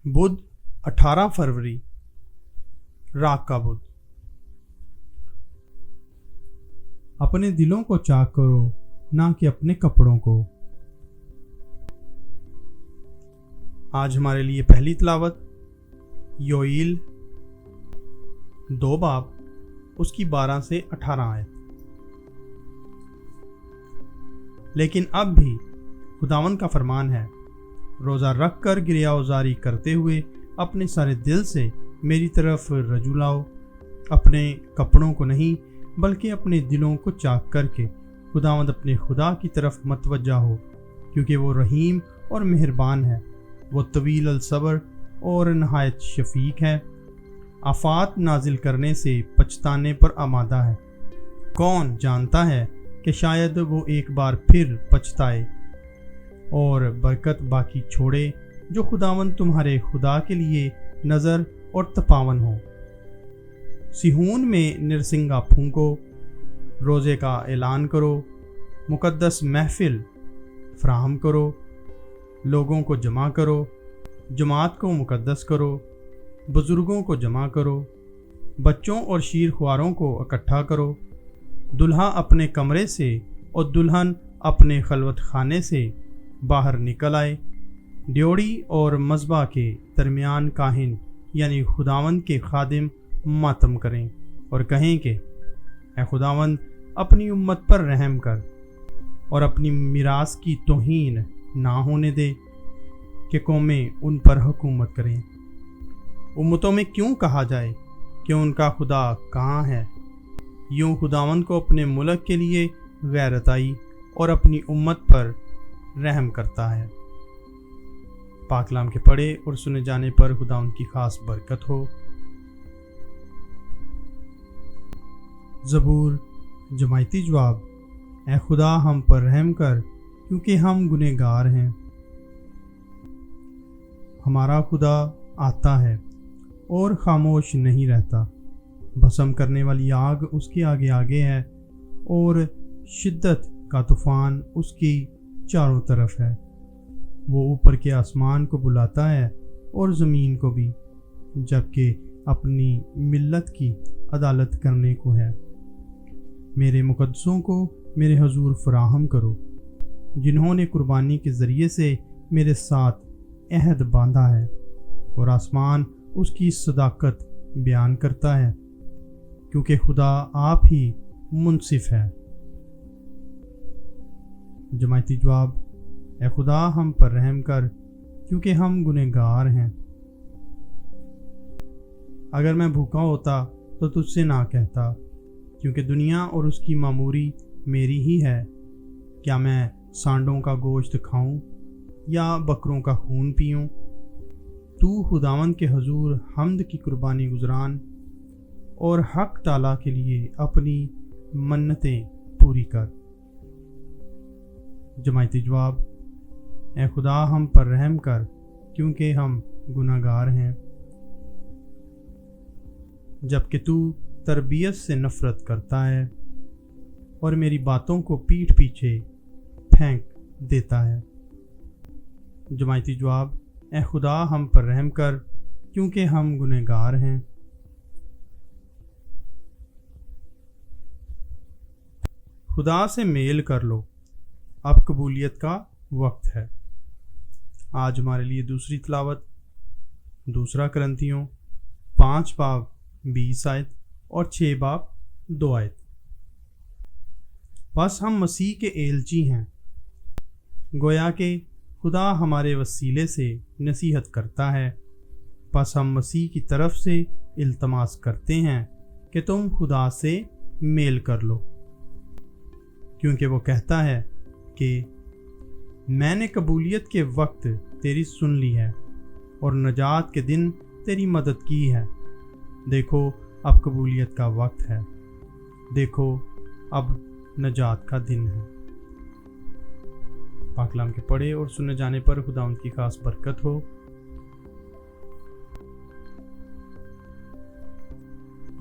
بدھ 18 फरवरी राग का बुध। अपने दिलों को चाक करो, ना कि अपने कपड़ों को। आज हमारे लिए पहली तिलावत योएल 2 बाब उसकी 12 से 18 आयत। लेकिन अब भी खुदावन का फरमान है, रोज़ा रख कर गिरियावजारी करते हुए अपने सारे दिल से मेरी तरफ रजू लाओ, अपने कपड़ों को नहीं बल्कि अपने दिलों को चाक करके खुदावंद अपने खुदा की तरफ मतवज्जा हो, क्योंकि वो रहीम और मेहरबान है, वो तवील अल सब्र और नहायत शफीक है, आफात नाजिल करने से पछताने पर आमादा है। कौन जानता है कि शायद वो एक बार फिर पछताए और बरकत बाकी छोड़े, जो खुदावन तुम्हारे खुदा के लिए नज़र और तपावन हो। सिहून में निरसिंगा फूंको, रोज़े का ऐलान करो, मुकद्दस महफिल फराहम करो, लोगों को जमा करो, जमात को मुकद्दस करो, बुज़ुर्गों को जमा करो, बच्चों और शीर ख्वारों को इकट्ठा करो। दुल्हा अपने कमरे से और दुल्हन अपने खलवत खाने से बाहर निकल आए। ड्योड़ी और मज़बा के दरमियान काहिन यानी खुदावंद के खादिम मातम करें और कहें कि ऐ खुदावंद, अपनी उम्मत पर रहम कर और अपनी मिरास की तौहीन ना होने दे कि कौमें उन पर हुकूमत करें। उम्मतों में क्यों कहा जाए कि उनका खुदा कहाँ है। यूँ खुदावंद को अपने मुल्क के लिए गैरत आई और अपनी उम्मत पर रहम करता है। पाकलाम के पढ़े और सुने जाने पर खुदावंद की खास बरकत हो। ज़बूर जमायती जवाब। ऐ खुदा, हम पर रहम कर, क्योंकि हम गुनहगार हैं। हमारा खुदा आता है और खामोश नहीं रहता, भस्म करने वाली आग उसके आगे आगे है और शिद्दत का तूफान उसकी चारों तरफ है। वो ऊपर के आसमान को बुलाता है और ज़मीन को भी, जबकि अपनी मिल्लत की अदालत करने को है। मेरे मुकद्दसों को मेरे हुजूर फराहम करो, जिन्होंने कुर्बानी के ज़रिए से मेरे साथ अहद बांधा है, और आसमान उसकी सदाकत बयान करता है, क्योंकि खुदा आप ही मुनसिफ है। जमायती जवाब। ऐ खुदा, हम पर रहम कर, क्योंकि हम गुनहगार हैं। अगर मैं भूखा होता तो तुझसे ना कहता, क्योंकि दुनिया और उसकी मामूरी मेरी ही है। क्या मैं सांडों का गोश्त खाऊं या बकरों का खून पीऊं? तू खुदावंद के हुजूर हम्द की कुर्बानी गुजरान और हक ताला के लिए अपनी मन्नतें पूरी कर। जमायती जवाब। ऐ खुदा, हम पर रहम कर, क्योंकि हम गुनाहगार हैं। जबकि तू तरबियत से नफ़रत करता है और मेरी बातों को पीठ पीछे फेंक देता है। जमायती जवाब। ऐ खुदा, हम पर रहम कर, क्योंकि हम गुनहगार हैं। खुदा से मेल कर लो, अब कबूलियत का वक्त है। आज हमारे लिए दूसरी तिलावत दूसरा करंथियों 5 बाब 20 आयत और 6 बाब 2 आयत। बस हम मसीह के एलची हैं, गोया के खुदा हमारे वसीले से नसीहत करता है। बस हम मसीह की तरफ से इल्तमास करते हैं कि तुम खुदा से मेल कर लो, क्योंकि वो कहता है कि मैंने कबूलियत के वक्त तेरी सुन ली है और नजात के दिन तेरी मदद की है। देखो, अब कबूलियत का वक्त है, देखो अब नजात का दिन है। पाकलाम के पढ़े और सुने जाने पर खुदावंद की खास बरकत हो।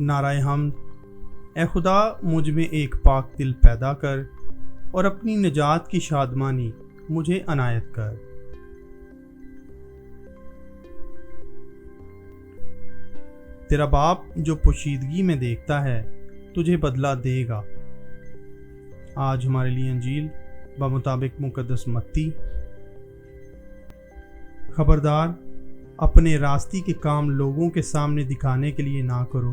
नाराए हम्द। ऐ खुदा, मुझ में एक पाक दिल पैदा कर और अपनी निजात की शादमानी मुझे अनायत कर। تیرا باپ جو پوشیدگی میں دیکھتا ہے تجھے بدلہ دے گا۔ آج ہمارے لیے انجیل بمطابق مقدس متی۔ خبردار، اپنے راستی کے کام لوگوں کے سامنے دکھانے کے لیے نہ کرو،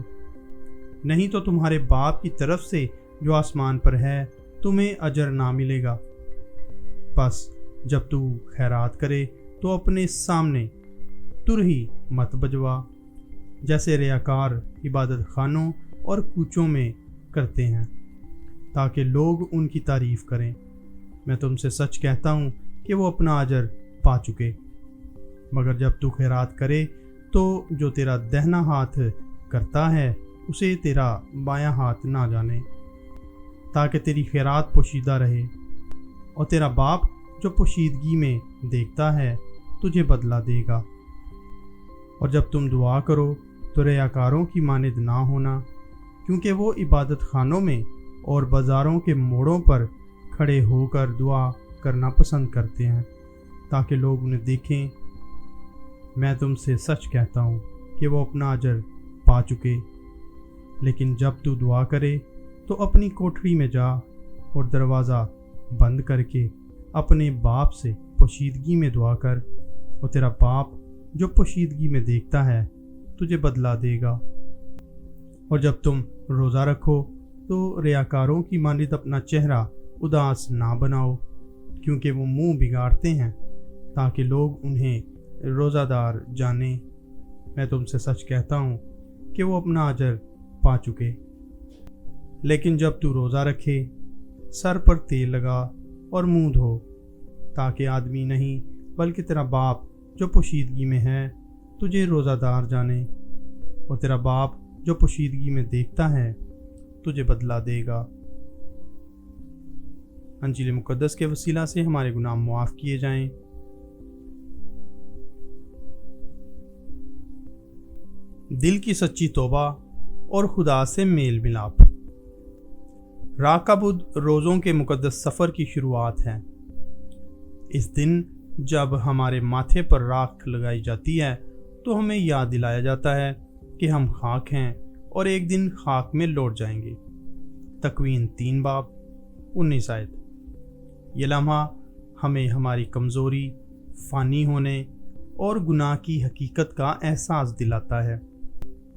نہیں تو تمہارے باپ کی طرف سے جو آسمان پر ہے تمہیں اجر نہ ملے گا۔ بس جب تو خیرات کرے تو اپنے سامنے ترہی مت بجوا، جیسے ریاکار عبادت خانوں اور کوچوں میں کرتے ہیں، تاکہ لوگ ان کی تعریف کریں۔ میں تم سے سچ کہتا ہوں کہ وہ اپنا اجر پا چکے۔ مگر جب تو خیرات کرے تو جو تیرا دہنا ہاتھ کرتا ہے اسے تیرا بایاں ہاتھ نہ جانے، تاکہ تیری خیرات پوشیدہ رہے، اور تیرا باپ جو پوشیدگی میں دیکھتا ہے تجھے بدلہ دے گا۔ اور جب تم دعا کرو تو ریاکاروں کی مانند نہ ہونا، کیونکہ وہ عبادت خانوں میں اور بازاروں کے موڑوں پر کھڑے ہو کر دعا کرنا پسند کرتے ہیں تاکہ لوگ انہیں دیکھیں۔ میں تم سے سچ کہتا ہوں کہ وہ اپنا اجر پا چکے۔ لیکن جب تو دعا کرے تو اپنی کوٹھری میں جا اور دروازہ بند کر کے اپنے باپ سے پوشیدگی میں دعا کر، اور تیرا باپ جو پوشیدگی میں دیکھتا ہے تجھے بدلہ دے گا۔ اور جب تم روزہ رکھو تو ریاکاروں کی مانند اپنا چہرہ اداس نہ بناؤ، کیونکہ وہ منہ بگاڑتے ہیں تاکہ لوگ انہیں روزہ دار جانیں۔ میں تم سے سچ کہتا ہوں کہ وہ اپنا اجر پا چکے۔ لیکن جب تو روزہ رکھے، سر پر تیل لگا اور منہ دھو، تاکہ آدمی نہیں بلکہ تیرا باپ جو پوشیدگی میں ہے تجھے روزہ دار جانے، اور تیرا باپ جو پوشیدگی میں دیکھتا ہے تجھے بدلہ دے گا۔ انجیل مقدس کے وسیلہ سے ہمارے گناہ معاف کیے جائیں۔ دل کی سچی توبہ اور خدا سے میل ملاپ۔ راہ کا بدھ روزوں کے مقدس سفر کی شروعات ہے۔ اس دن جب ہمارے ماتھے پر راکھ لگائی جاتی ہے تو ہمیں یاد دلایا جاتا ہے کہ ہم خاک ہیں اور ایک دن خاک میں لوٹ جائیں گے۔ تکوین 3:19 آیت۔ یہ لمحہ ہمیں ہماری کمزوری، فانی ہونے اور گناہ کی حقیقت کا احساس دلاتا ہے،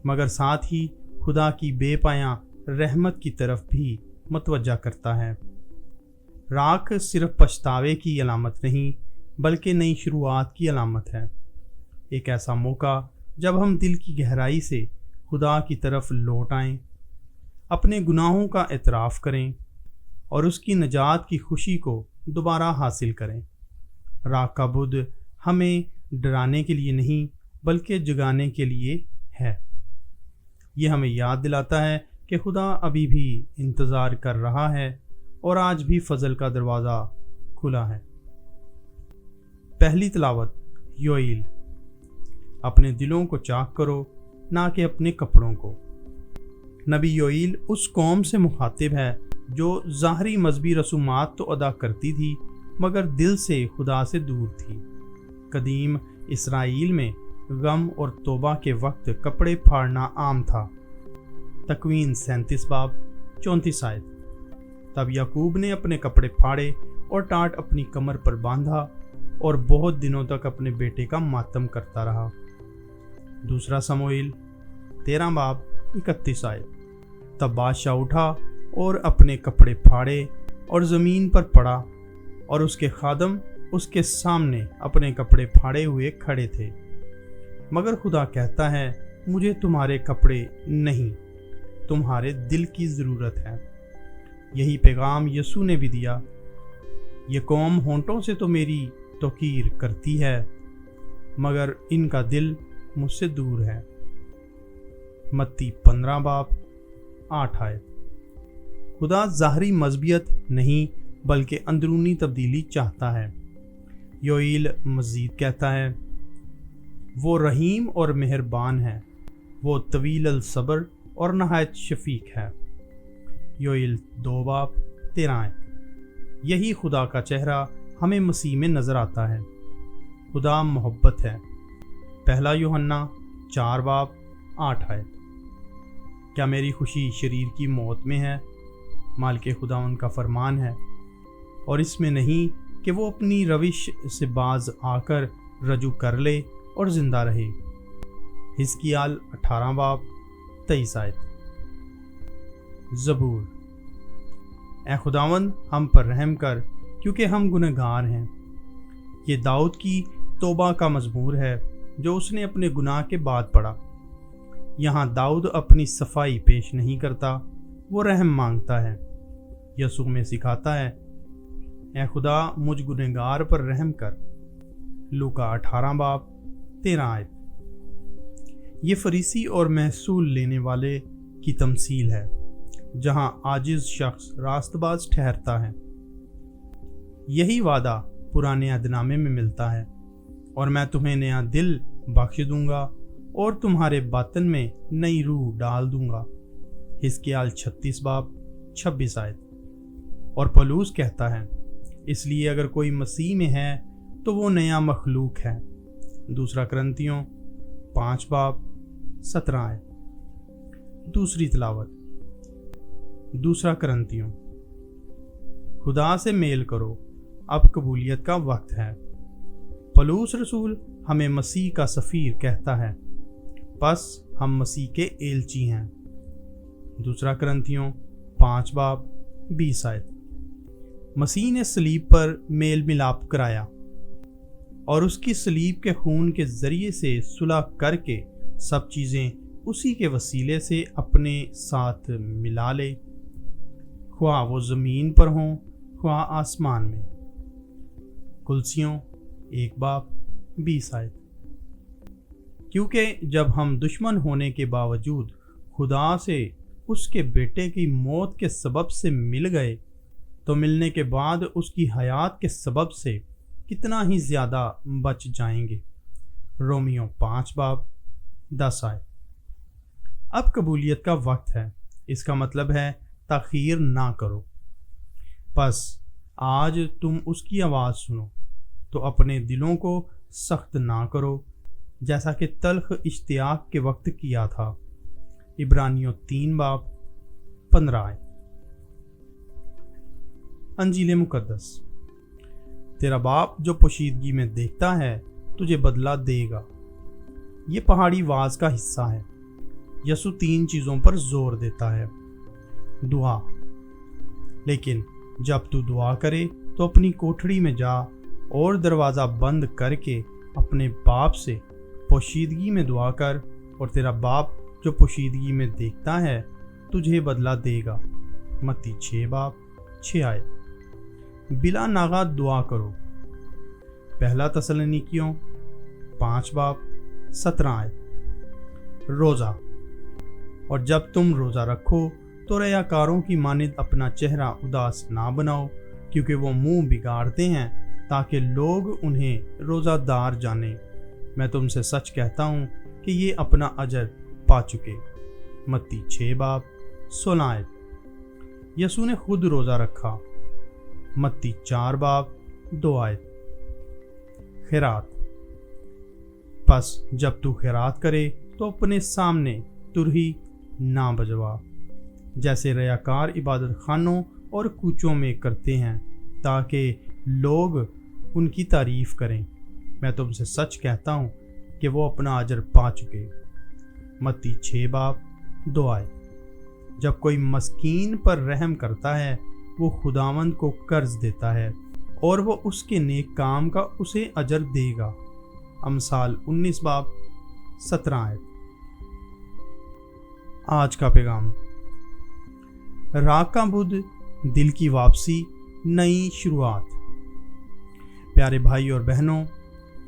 مگر ساتھ ہی خدا کی بے پایاں رحمت کی طرف بھی متوجہ کرتا ہے۔ راکھ صرف پچھتاوے کی علامت نہیں بلکہ نئی شروعات کی علامت ہے، ایک ایسا موقع جب ہم دل کی گہرائی سے خدا کی طرف لوٹ آئیں، اپنے گناہوں کا اعتراف کریں اور اس کی نجات کی خوشی کو دوبارہ حاصل کریں۔ راکھ کا بدھ ہمیں ڈرانے کے لیے نہیں بلکہ جگانے کے لیے ہے۔ یہ ہمیں یاد دلاتا ہے کہ خدا ابھی بھی انتظار کر رہا ہے اور آج بھی فضل کا دروازہ کھلا ہے۔ پہلی تلاوت یوئیل۔ اپنے دلوں کو چاک کرو، نہ کہ اپنے کپڑوں کو۔ نبی یوئیل اس قوم سے مخاطب ہے جو ظاہری مذہبی رسومات تو ادا کرتی تھی مگر دل سے خدا سے دور تھی۔ قدیم اسرائیل میں غم اور توبہ کے وقت کپڑے پھاڑنا عام تھا۔ تکوین 37:34 آیت۔ تب یعقوب نے اپنے کپڑے پھاڑے اور ٹاٹ اپنی کمر پر باندھا اور بہت دنوں تک اپنے بیٹے کا ماتم کرتا رہا۔ دوسرا سموئیل 13:31 آیت۔ تب بادشاہ اٹھا اور اپنے کپڑے پھاڑے اور زمین پر پڑا، اور اس کے خادم اس کے سامنے اپنے کپڑے پھاڑے ہوئے کھڑے تھے۔ مگر خدا کہتا ہے، مجھے تمہارے کپڑے نہیں، تمہارے دل کی ضرورت ہے۔ یہی پیغام یسوع نے بھی دیا۔ یہ قوم ہونٹوں سے تو میری توقیر کرتی ہے مگر ان کا دل مجھ سے دور ہے۔ متی 15:8 آیت۔ خدا ظاہری مذہبیت نہیں بلکہ اندرونی تبدیلی چاہتا ہے۔ یوئیل مزید کہتا ہے، وہ رحیم اور مہربان ہے، وہ طویل الصبر اور نہایت شفیق ہے۔ یوئیل 2:13 آیت۔ یہی خدا کا چہرہ ہمیں مسیح میں نظر آتا ہے۔ خدا محبت ہے۔ پہلا یوحنا 4:8 آیت۔ क्या मेरी खुशी शरीर की मौत में है? मालिक खुदावंद का फरमान है, और इसमें नहीं कि वो अपनी रविश से बाज आकर रजू कर ले और जिंदा रहे। हिजकिय्याल 18 बाब 23 आयत। ज़बूर। ऐ खुदावंद हम पर रहम कर, क्योंकि हम गुनहगार हैं। ये दाऊद की तौबा का मज़मूर है जो उसने अपने गुनाह के बाद पढ़ा। यहाँ दाऊद अपनी सफाई पेश नहीं करता, वो रहम मांगता है। यसू में सिखाता है, ऐ खुदा मुझ गुनहगार पर रहम कर। लूका 18 बाब 13 आयत। ये फरीसी और महसूल लेने वाले की तमसील है, जहां आजिज शख्स रास्तबाज ठहरता है। यही वादा पुराने अहदनामे में मिलता है, और मैं तुम्हें नया दिल बख्श दूंगा और तुम्हारे बातन में नई रूह डाल दूंगा। हिजकिय्याल 36 बाब 26 आयत। और पौलुस कहता है, इसलिए अगर कोई मसीह में है तो वो नया मखलूक है। दूसरा करंथियों 5 बाब 17 आयत। दूसरी तिलावत। दूसरा करंथियों। खुदा से मेल करो, अब कबूलियत का वक्त है। पौलुस रसूल हमें मसीह का सफ़ीर कहता है, बस हम मसीह के एलची हैं। दूसरा करंथियों 5 बाब 20 आयत। मसीह ने सलीब पर मेल मिलाप कराया और उसकी सलीब के खून के ज़रिए से सुलह करके सब चीज़ें उसी के वसीले से अपने साथ मिला ले, ख्वाह वो ज़मीन पर हों ख्वाह आसमान में। कुलसियों 1 बाब 20 आयत। क्योंकि जब हम दुश्मन होने के बावजूद खुदा से उसके बेटे की मौत के सबब से मिल गए, तो मिलने के बाद उसकी हयात के सबब से कितना ही ज़्यादा बच जाएंगे। रोमियो 5 बाब 10 आयत। अब कबूलियत का वक्त है, इसका मतलब है ताख़ीर ना करो। बस आज तुम उसकी आवाज़ सुनो तो अपने दिलों को सख्त ना करो, जैसा कि तल्ख इश्तियाक के वक्त किया था। इब्रानियों 3 बाब 15 आयत। अंजील मुकद्दस। तेरा बाप जो पोशीदगी में देखता है तुझे बदला देगा। ये पहाड़ी वाज का हिस्सा है। यसू 3 चीज़ों पर जोर देता है। दुआ। लेकिन जब तू दुआ करे तो अपनी कोठड़ी में जा और दरवाज़ा बंद करके अपने बाप से पोशीदगी में दुआ कर, और तेरा बाप जो पोशीदगी में देखता है तुझे बदला देगा। मत्ती 6 बाब 6 आयत। बिला नागा दुआ करो। पहला तसलनीकियों 5 बाब 17 आयत। रोज़ा। और जब तुम रोज़ा रखो तो रयाकारों की मानिद अपना चेहरा उदास ना बनाओ, क्योंकि वो मुंह बिगाड़ते हैं ताकि लोग उन्हें रोज़ादार जाने। मैं तुमसे सच कहता हूँ कि ये अपना अजर पा चुके। मत्ती 6 बाब 16 आयत। यसू ने खुद रोज़ा रखा। मत्ती 4 बाब 2 आयत। खैरात। बस जब तू खैरात करे तो अपने सामने तुरही ना बजवा, जैसे रयाकार इबादत खानों और कूचों में करते हैं, ताकि लोग उनकी तारीफ करें। मैं तुमसे सच कहता हूँ कि वो अपना अजर पा चुके। मत्ती 6 बाब 2 आयत। जब कोई मस्कीन पर रहम करता है वो खुदावंद को कर्ज देता है और वो उसके नेक काम का उसे अजर देगा। अमसाल 19 बाब 17 आयत। आज का पैगाम। राका बुध, दिल की वापसी, नई शुरुआत। प्यारे भाई और बहनों,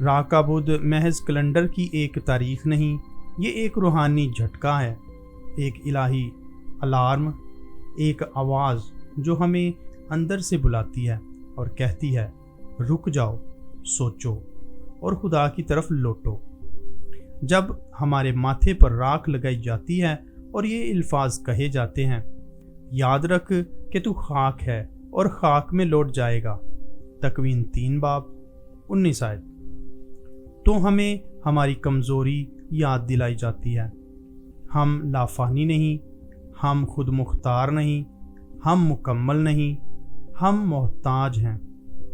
राका बुध महज कैलेंडर की एक तारीख नहीं, ये एक रूहानी झटका है, एक इलाही अलार्म, एक आवाज़ जो हमें अंदर से बुलाती है और कहती है, रुक जाओ, सोचो और खुदा की तरफ लौटो। जब हमारे माथे पर राख लगाई जाती है और ये अल्फाज कहे जाते हैं, याद रख कि तू खाक है और खाक में लौट जाएगा। तकवीन 3 बाब 19 आयत। तो हमें हमारी कमज़ोरी याद दिलाई जाती है। हम लाफानी नहीं ہم خود مختار نہیں، ہم مکمل نہیں، ہم محتاج ہیں،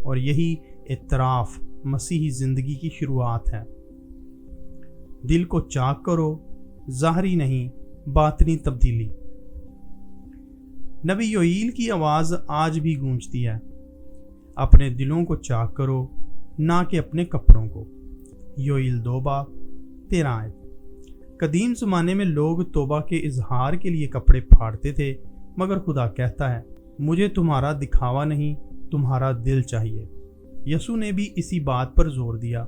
اور یہی اعتراف مسیحی زندگی کی شروعات ہے۔ دل کو چاک کرو، ظاہری نہیں باطنی تبدیلی۔ نبی یوئیل کی آواز آج بھی گونجتی ہے، اپنے دلوں کو چاک کرو، نہ کہ اپنے کپڑوں کو۔ یوئیل 2:13۔ قدیم زمانے میں لوگ توبہ کے اظہار کے لیے کپڑے پھاڑتے تھے، مگر خدا کہتا ہے مجھے تمہارا دکھاوا نہیں، تمہارا دل چاہیے۔ یسوع نے بھی اسی بات پر زور دیا،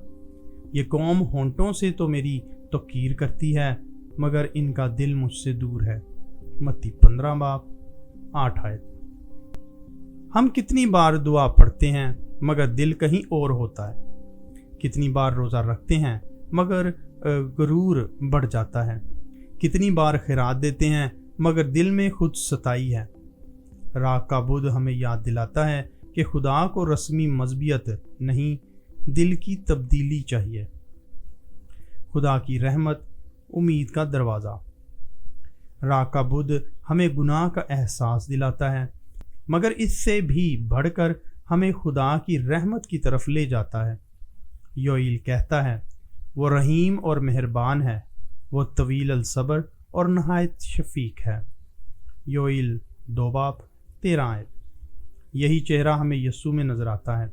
یہ قوم ہونٹوں سے تو میری توقیر کرتی ہے، مگر ان کا دل مجھ سے دور ہے۔ متی 15:8۔ ہم کتنی بار دعا پڑھتے ہیں مگر دل کہیں اور ہوتا ہے، کتنی بار روزہ رکھتے ہیں مگر غرور بڑھ جاتا ہے، کتنی بار خیرات دیتے ہیں مگر دل میں خود ستائی ہے۔ راہ کا بدھ ہمیں یاد دلاتا ہے کہ خدا کو رسمی مذہبیت نہیں، دل کی تبدیلی چاہیے۔ خدا کی رحمت امید کا دروازہ۔ راہ کا بدھ ہمیں گناہ کا احساس دلاتا ہے، مگر اس سے بھی بڑھ کر ہمیں خدا کی رحمت کی طرف لے جاتا ہے۔ یوئیل کہتا ہے وہ رحیم اور مہربان ہے، وہ طویل الصبر اور نہایت شفیق ہے۔ یوئیل 2:13۔ یہی چہرہ ہمیں یسوع میں نظر آتا ہے،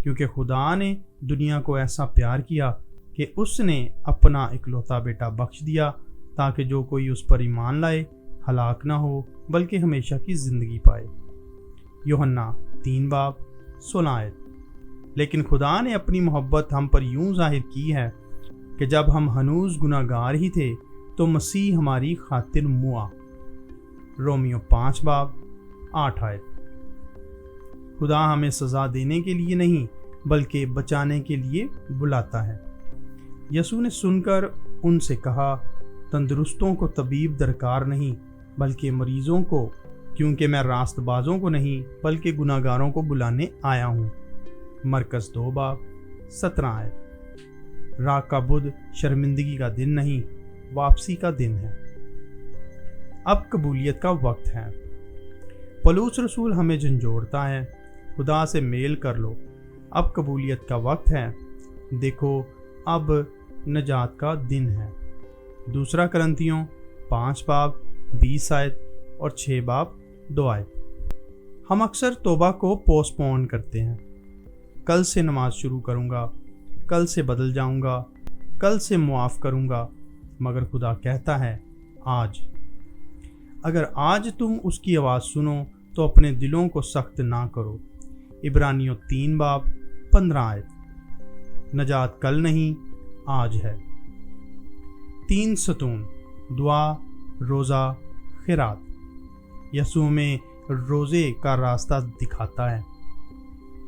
کیونکہ خدا نے دنیا کو ایسا پیار کیا کہ اس نے اپنا اکلوتا بیٹا بخش دیا، تاکہ جو کوئی اس پر ایمان لائے ہلاک نہ ہو بلکہ ہمیشہ کی زندگی پائے۔ یوحنا 3:16۔ لیکن خدا نے اپنی محبت ہم پر یوں ظاہر کی ہے کہ جب ہم ہنوز گناہ گار ہی تھے تو مسیح ہماری خاطر موا۔ رومیو 5:8۔ خدا ہمیں سزا دینے کے لیے نہیں بلکہ بچانے کے لیے بلاتا ہے۔ یسوع نے سن کر ان سے کہا تندرستوں کو طبیب درکار نہیں بلکہ مریضوں کو، کیونکہ میں راست بازوں کو نہیں بلکہ گناہ گاروں کو بلانے آیا ہوں۔ مرکز 2:17۔ راہ کا بدھ شرمندگی کا دن نہیں، واپسی کا دن ہے۔ اب قبولیت کا وقت ہے۔ پولس رسول ہمیں جھنجھوڑتا ہے، خدا سے میل کر لو، اب قبولیت کا وقت ہے، دیکھو اب نجات کا دن ہے۔ دوسرا کرنتھیوں 5:20 اور 6:2۔ ہم اکثر توبہ کو پوسٹ پون کرتے ہیں، کل سے نماز شروع کروں گا، کل سے بدل جاؤں گا، کل سے معاف کروں گا، مگر خدا کہتا ہے آج۔ اگر آج تم اس کی آواز سنو تو اپنے دلوں کو سخت نہ کرو۔ عبرانیوں 3:15۔ نجات کل نہیں، آج ہے۔ 3 ستون: دعا، روزہ، خیرات۔ یسوع میں روزے کا راستہ دکھاتا ہے۔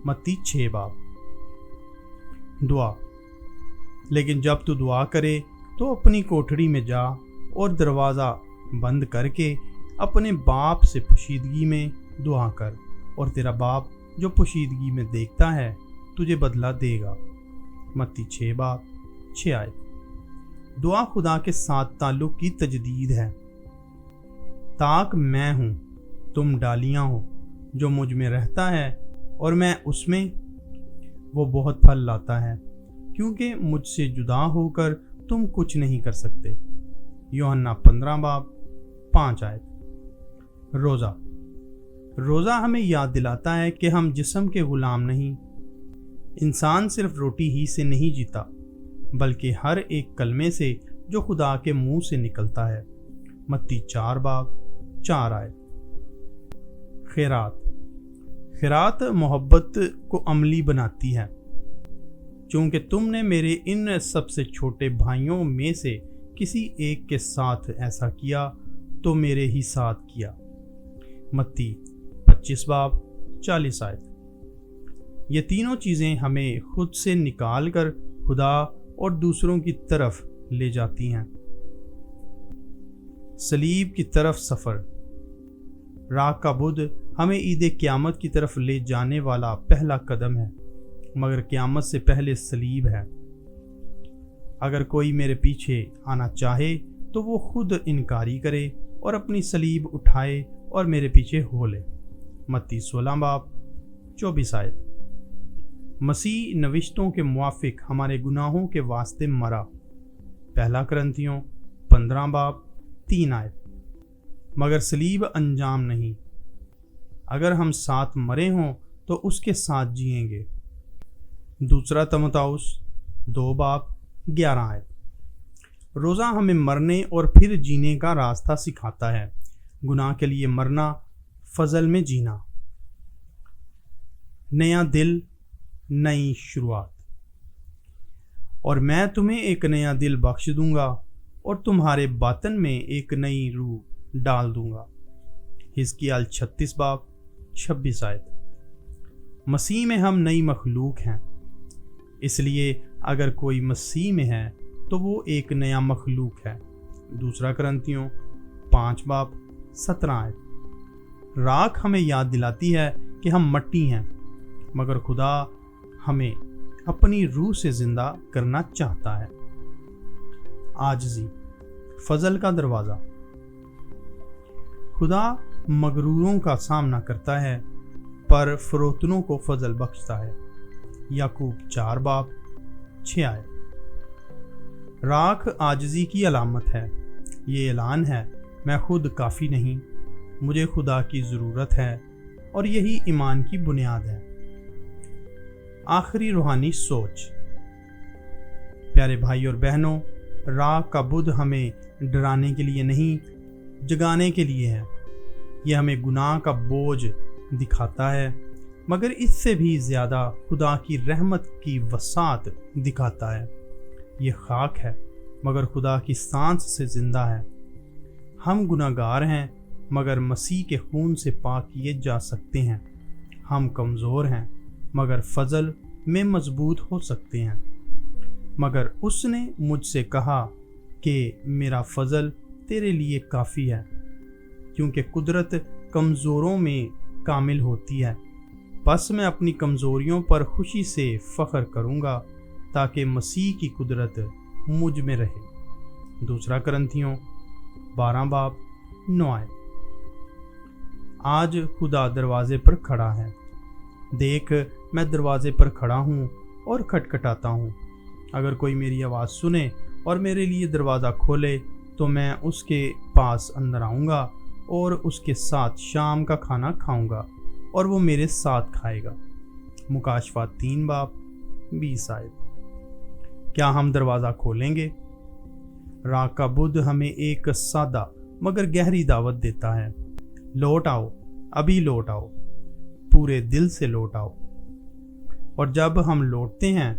متی 6:۔ دعا: لیکن جب تو دعا کرے تو اپنی کوٹھڑی میں جا اور دروازہ بند کر کے اپنے باپ سے پوشیدگی میں دعا کر، اور تیرا باپ جو پوشیدگی میں دیکھتا ہے تجھے بدلہ دے گا۔ متی 6:6۔ دعا خدا کے ساتھ تعلق کی تجدید ہے۔ تاک میں ہوں، تم ڈالیاں ہو، جو مجھ میں رہتا ہے اور میں اس میں، وہ بہت پھل لاتا ہے، کیونکہ مجھ سے جدا ہو کر تم کچھ نہیں کر سکتے۔ یوحنا 15:5۔ روزہ: روزہ ہمیں یاد دلاتا ہے کہ ہم جسم کے غلام نہیں۔ انسان صرف روٹی ہی سے نہیں جیتا بلکہ ہر ایک کلمے سے جو خدا کے منہ سے نکلتا ہے۔ متی 4:4۔ خیرات: خیرات محبت کو عملی بناتی ہے۔ چونکہ تم نے میرے ان سب سے چھوٹے بھائیوں میں سے کسی ایک کے ساتھ ایسا کیا تو میرے ہی ساتھ کیا۔ متی 25:40۔ یہ تینوں چیزیں ہمیں خود سے نکال کر خدا اور دوسروں کی طرف لے جاتی ہیں۔ صلیب کی طرف سفر: راہ کا بدھ ہمیں عید قیامت کی طرف لے جانے والا پہلا قدم ہے، مگر قیامت سے پہلے صلیب ہے۔ اگر کوئی میرے پیچھے آنا چاہے تو وہ خود انکاری کرے، और अपनी सलीब उठाए और मेरे पीछे हो ले। मत्ती 16 बाब 24 आयत। मसीह नविश्तों के मुआफिक हमारे गुनाहों के वास्ते मरा। पहला करंथियों 15 बाब 3 आयत। मगर सलीब अंजाम नहीं। अगर हम साथ मरे हों तो उसके साथ जिएंगे। दूसरा तमोथाउस 2 बाब 11 आयत। रोज़ा हमें मरने और फिर जीने का रास्ता सिखाता है। गुनाह के लिए मरना, फजल में जीना। नया दिल, नई शुरुआत। और मैं तुम्हें एक नया दिल बख्श दूंगा और तुम्हारे बातन में एक नई रूह डाल दूंगा। हिजकिय्याह 36 बाब 26 आयत। मसीह में हम नई मखलूक हैं, इसलिए अगर कोई मसीह में है तो वो एक नया मखलूक है। दूसरा करंथियों 5 बाब 17 आयत। राख हमें याद दिलाती है कि हम मट्टी हैं, मगर खुदा हमें अपनी रूह से जिंदा करना चाहता है। आजिज़ी, फजल का दरवाज़ा। खुदा मगरूरों का सामना करता है पर फरोतनों को फजल बख्शता है। याकूब 4 बाब 6 आयत। राख आजिज़ी की अलामत है। ये ऐलान है, मैं खुद काफ़ी नहीं, मुझे खुदा की ज़रूरत है, और यही ईमान की बुनियाद है। आखिरी रूहानी सोच। प्यारे भाई और बहनों, राख का बुद्ध हमें डराने के लिए नहीं, जगाने के लिए है। यह हमें गुनाह का बोझ दिखाता है, मगर इससे भी ज़्यादा खुदा की रहमत की वसात दिखाता है। ये खाक है, मगर खुदा की सांस से ज़िंदा है। हम गुनाहगार हैं, मगर मसीह के खून से पाक किए जा सकते हैं। हम कमज़ोर हैं, मगर फजल में मजबूत हो सकते हैं। मगर उसने मुझसे कहा कि मेरा फजल तेरे लिए काफ़ी है, क्योंकि कुदरत कमज़ोरों में कामिल होती है। बस मैं अपनी कमज़ोरियों पर खुशी से फ़ख्र करूँगा, ताकि मसीह की कुदरत मुझ में रहे। दूसरा करंथियों 12 बाब 9 आयत। आज खुदा दरवाजे पर खड़ा है। देख, मैं दरवाजे पर खड़ा हूँ और खटखटाता हूँ। अगर कोई मेरी आवाज़ सुने और मेरे लिए दरवाज़ा खोले, तो मैं उसके पास अंदर आऊँगा और उसके साथ शाम का खाना खाऊँगा और वो मेरे साथ खाएगा। मुकाशफा 3 बाब 20 आयत। क्या हम दरवाज़ा खोलेंगे? राख का बुद्ध हमें एक सादा मगर गहरी दावत देता है। लौट आओ, अभी लौट आओ, पूरे दिल से लौट आओ। और जब हम लौटते हैं,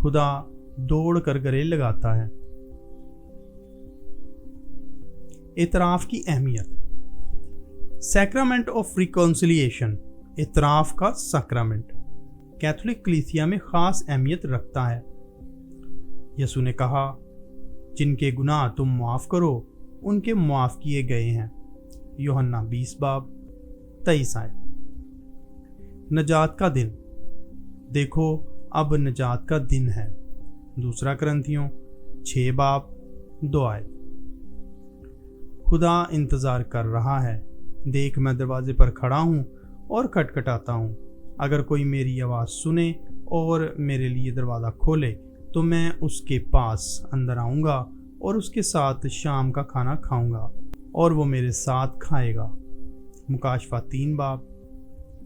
खुदा दौड़ कर गले लगाता है। इतराफ़ की अहमियत। सैक्रामेंट ऑफ रिकॉन्सिलिएशन, इतराफ़ का सैक्रामेंट, कैथोलिक कलीसिया में ख़ास अहमियत रखता है। यसू ने कहा, जिनके गुनाह तुम माफ़ करो, उनके माफ़ किए गए हैं। यूहन्ना 20 बाब 23 आयत। नजात का दिन। देखो, अब नजात का दिन है। दूसरा करंथियों 6 बाब 2 आयत। खुदा इंतज़ार कर रहा है। देख, मैं दरवाजे पर खड़ा हूँ और खटखटाता हूँ। अगर कोई मेरी आवाज़ सुने और मेरे लिए दरवाज़ा खोले, तो मैं उसके पास अंदर आऊँगा और उसके साथ शाम का खाना खाऊँगा और वो मेरे साथ खाएगा। मुकाशफा 3 बाब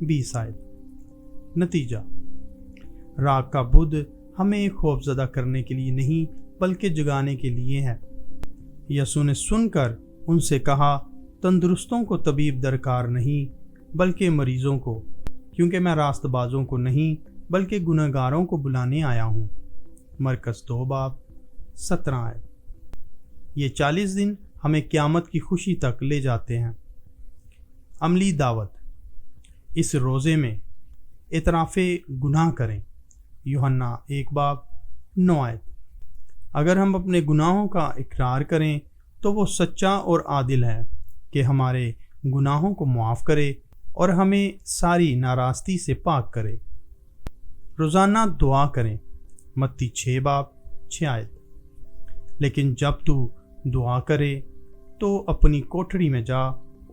20 आयत। नतीजा। राख का बुद्ध हमें खौफज़दा करने के लिए नहीं, बल्कि जगाने के लिए है। यसू ने सुनकर उनसे कहा, तंदुरुस्तों को तबीब दरकार नहीं, बल्कि मरीज़ों को, क्योंकि मैं रास्तबाजों को नहीं, बल्कि गुनहगारों को बुलाने आया हूँ। मरकस 2 बाब 17 आयत। ये 40 दिन हमें क़यामत की खुशी तक ले जाते हैं। अमली दावत। इस रोज़े में इतराफ़े गुनाह करें। यूहन्ना 1 बाब 9 आयत। अगर हम अपने गुनाहों का इकरार करें, तो वो सच्चा और आदिल है कि हमारे गुनाहों को मुआफ़ करे और हमें सारी नाराज़गी से पाक करे। रोज़ाना दुआ करें। मत्ती 6 बाब 6 आयत। लेकिन जब तू दुआ करे तो अपनी कोठरी में जा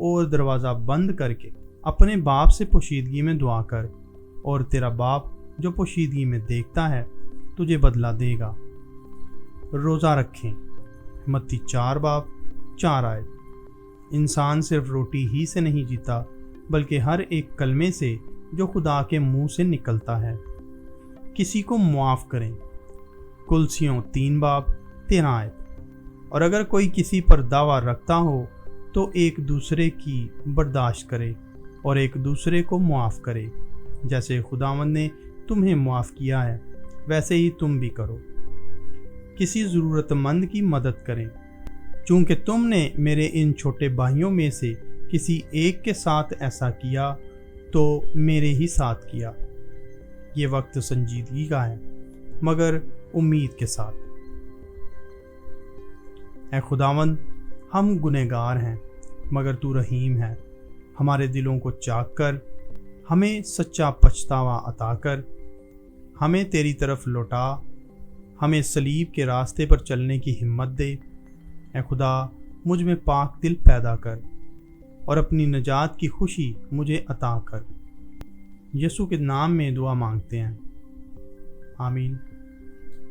और दरवाज़ा बंद करके अपने बाप से पोशीदगी में दुआ कर, और तेरा बाप जो पोशीदगी में देखता है तुझे बदला देगा। रोज़ा रखें। मत्ती 4:4 आयत। इंसान सिर्फ रोटी ही से नहीं जीता बल्कि हर एक कलमे से जो खुदा के मुंह से निकलता है। किसी को मुआफ़ करें। कुलसियों 3:13 आयत। और अगर कोई किसी पर दावा रखता हो तो एक दूसरे की बर्दाश्त करे और एक दूसरे को मुआफ़ करे, जैसे खुदावंद ने तुम्हें मुआफ़ किया है वैसे ही तुम भी करो। किसी ज़रूरतमंद की मदद करें। चूँकि तुमने मेरे इन छोटे भाइयों में से किसी एक के साथ ऐसा किया तो मेरे ही साथ किया। ये वक्त संजीदगी का है मगर उम्मीद के साथ। ऐ खुदावंद, हम गुनहगार हैं मगर तू रहीम है। हमारे दिलों को चाक कर, हमें सच्चा पछतावा अता कर, हमें तेरी तरफ लौटा, हमें सलीब के रास्ते पर चलने की हिम्मत दे। ऐ खुदा, मुझ में पाक दिल पैदा कर और अपनी नजात की खुशी मुझे अता कर। यीशु के नाम में दुआ मांगते हैं, आमीन।